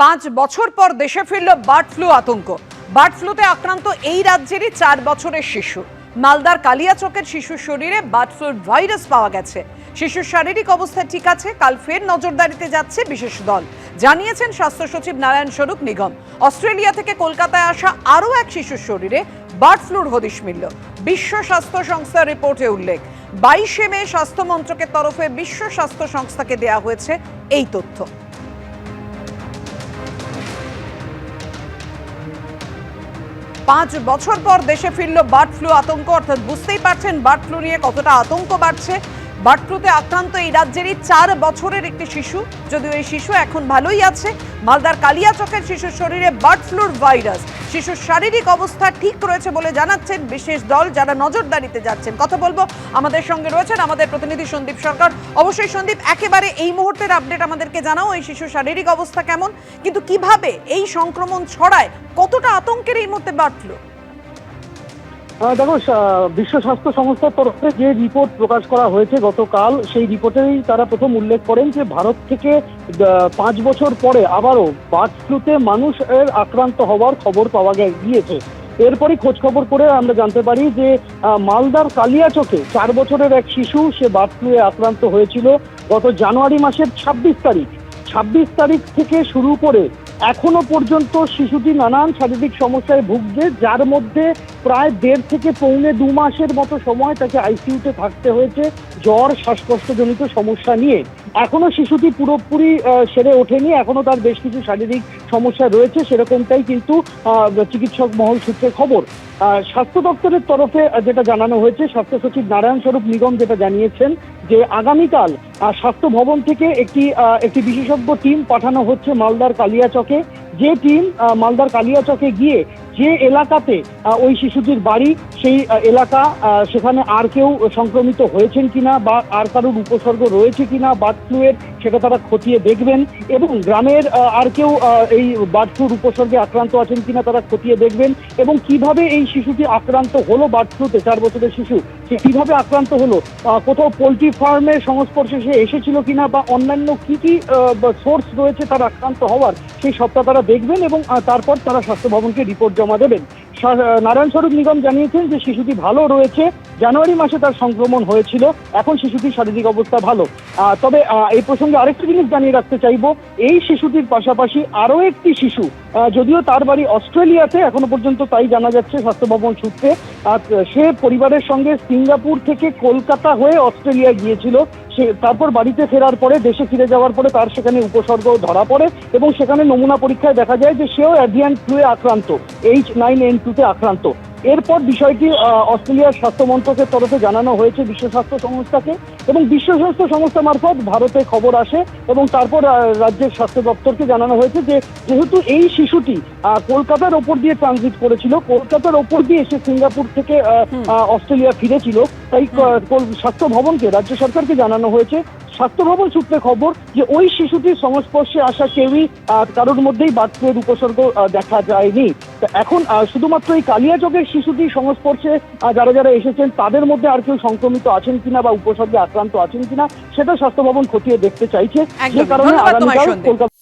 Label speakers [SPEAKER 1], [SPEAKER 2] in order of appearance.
[SPEAKER 1] 5 বছর পর দেশে ফিরল বার্ড ফ্লু আতঙ্ক। বার্ড ফ্লুতে আক্রান্ত এই রাজ্যেরই 4 বছরের শিশু। মালদার কালিয়াচকের শিশুর শরীরে বার্ড ফ্লুর ভাইরাস পাওয়া গেছে। শিশুর শারীরিক অবস্থা ঠিক আছে। কাল ফের নজরদারিতে যাচ্ছে বিশেষ দল, জানিয়েছেন স্বাস্থ্য সচিব নারায়ণ স্বরূপ নিগম। অস্ট্রেলিয়া থেকে কলকাতায় আসা আরও এক শিশুর শরীরে বার্ড ফ্লুর হদিশ মিলল। বিশ্ব স্বাস্থ্য সংস্থার রিপোর্টে উল্লেখ, 22 মে স্বাস্থ্য মন্ত্রকের তরফে বিশ্ব স্বাস্থ্য সংস্থাকে দেয়া হয়েছে এই তথ্য। 5 বছর পর দেশে ফিরল বার্ড ফ্লু আতঙ্ক। অর্থাৎ বুঝতেই পারছেন বার্ড ফ্লু নিয়ে কতটা আতঙ্ক বাড়ছে। বার্ড ফ্লুতে আক্রান্ত এই রাজ্যেরই 4 বছরের একটি শিশু, যদিও এই শিশু এখন ভালোই আছে। মালদার কালিয়াচকের শিশুর শরীরে বার্ড ফ্লুর ভাইরাস। শিশুর শারীরিক অবস্থা ঠিক রয়েছে বলে জানাচ্ছেন বিশেষ দল, যারা নজরদারিতে যাচ্ছেন। কথা বলবো, আমাদের সঙ্গে রয়েছেন আমাদের প্রতিনিধি সন্দীপ সরকার। অবশ্যই সন্দীপ, একেবারে এই মুহূর্তের আপডেট আমাদেরকে জানাও, এই শিশুর শারীরিক অবস্থা কেমন, কিন্তু কিভাবে এই সংক্রমণ ছড়ায়, কতটা আতঙ্কের এই মুহূর্তে বার্ড ফ্লু?
[SPEAKER 2] দেখো, বিশ্ব স্বাস্থ্য সংস্থার তরফে যে রিপোর্ট প্রকাশ করা হয়েছে গতকাল, সেই রিপোর্টেই তারা প্রথম উল্লেখ করেন যে ভারত থেকে 5 বছর পরে আবারও বার্ড ফ্লুতে মানুষের আক্রান্ত হওয়ার খবর পাওয়া গিয়েছে। এরপরই খোঁজ খবর করে আমরা জানতে পারি যে মালদার কালিয়াচকে 4 বছরের এক শিশু, সে বার্ড ফ্লুয়ে আক্রান্ত হয়েছিল গত জানুয়ারি মাসের 26 তারিখ। 26 তারিখ থেকে শুরু করে এখনো পর্যন্ত শিশুটি নানান শারীরিক সমস্যায় ভুগছে, যার মধ্যে প্রায় 1.5 থেকে পৌনে 2 মাসের মতো সময় তাকে আইসিইউতে থাকতে হয়েছে জ্বর শ্বাসকষ্টজনিত সমস্যা নিয়ে। এখনো শিশুটি পুরোপুরি সেরে ওঠেনি, এখনো তার বেশ কিছু শারীরিক সমস্যা রয়েছে, সেরকমটাই কিন্তু চিকিৎসক মহল সূত্রে খবর। স্বাস্থ্য দপ্তরের তরফে যেটা জানানো হয়েছে, স্বাস্থ্য সচিব নারায়ণ স্বরূপ নিগম যেটা জানিয়েছেন যে আগামীকাল স্বাস্থ্য ভবন থেকে একটি বিশেষজ্ঞ টিম পাঠানো হচ্ছে মালদার কালিয়াচকে। যে টিম মালদার কালিয়াচকে গিয়ে যে এলাকাতে ওই শিশুটির বাড়ি, সেই এলাকা, সেখানে আর কেউ সংক্রমিত হয়েছেন কিনা বা আর কারোর উপসর্গ রয়েছে কিনা বার্ড ফ্লুয়ের, সেটা তারা খতিয়ে দেখবেন। এবং গ্রামের আর কেউ এই বার্ড ফ্লুর উপসর্গে আক্রান্ত আছেন কিনা তারা খতিয়ে দেখবেন। এবং কিভাবে এই শিশুটি আক্রান্ত হলো বার্ড ফ্লুতে, 4 বছরের শিশু, সে কিভাবে আক্রান্ত হলো, কোথাও পোলট্রি ফার্মের সংস্পর্শে সে এসেছিল কিনা বা অন্যান্য কি কি সোর্স রয়েছে তার আক্রান্ত হওয়ার, সেই সবটা তারা দেখবেন এবং তারপর তারা স্বাস্থ্য ভবনকে রিপোর্ট জমা দেবেন। নারায়ণ স্বরূপ নিগম জানিয়েছেন যে শিশুটি ভালো রয়েছে, জানুয়ারি মাসে তার সংক্রমণ হয়েছিল, এখন শিশুটির শারীরিক অবস্থা ভালো। তবে এই প্রসঙ্গে আরেকটি জিনিস জানিয়ে রাখতে চাইবো, এই শিশুটির পাশাপাশি আরও একটি শিশু, যদিও তার বাড়ি অস্ট্রেলিয়াতে, এখনো পর্যন্ত তাই জানা যাচ্ছে স্বাস্থ্য ভবন সূত্রে, সে পরিবারের সঙ্গে সিঙ্গাপুর থেকে কলকাতা হয়ে অস্ট্রেলিয়া গিয়েছিল। সে তারপর বাড়িতে ফেরার পরে, দেশে ফিরে যাওয়ার পরে তার সেখানে উপসর্গ ধরা পড়ে এবং সেখানে নমুনা পরীক্ষায় দেখা যায় যে সেও অ্যাভিয়ান ফ্লুয়ে আক্রান্ত, H9N2-তে আক্রান্ত। এরপর বিষয়টি অস্ট্রেলিয়ার স্বাস্থ্য মন্ত্রকের তরফে জানানো হয়েছে বিশ্ব স্বাস্থ্য সংস্থাকে এবং বিশ্ব স্বাস্থ্য সংস্থা মারফত ভারতে খবর আসে এবং তারপর রাজ্যের স্বাস্থ্য দপ্তরকে জানানো হয়েছে যে যেহেতু এই শিশুটি কলকাতার ওপর দিয়ে ট্রানজিট করেছিল, কলকাতার ওপর দিয়ে এসে সিঙ্গাপুর থেকে অস্ট্রেলিয়া ফিরেছিল, তাই স্বাস্থ্য ভবনকে, রাজ্য সরকারকে জানানো হয়েছে। স্বাস্থ্য ভবন সূত্রে খবর যে ওই শিশুটির সংস্পর্শে আসা কেউই কারোর মধ্যেই বার্ড ফ্লুয়ের উপসর্গ দেখা যায়নি। এখন শুধুমাত্র এই কালিয়াচকের শিশুটির সংস্পর্শে যারা যারা এসেছেন তাদের মধ্যে আর কেউ সংক্রমিত আছেন কিনা বা উপসর্গে আক্রান্ত আছেন কিনা, সেটা স্বাস্থ্য ভবন খতিয়ে দেখতে চাইছে, যে কারণে আগামীকাল কলকাতা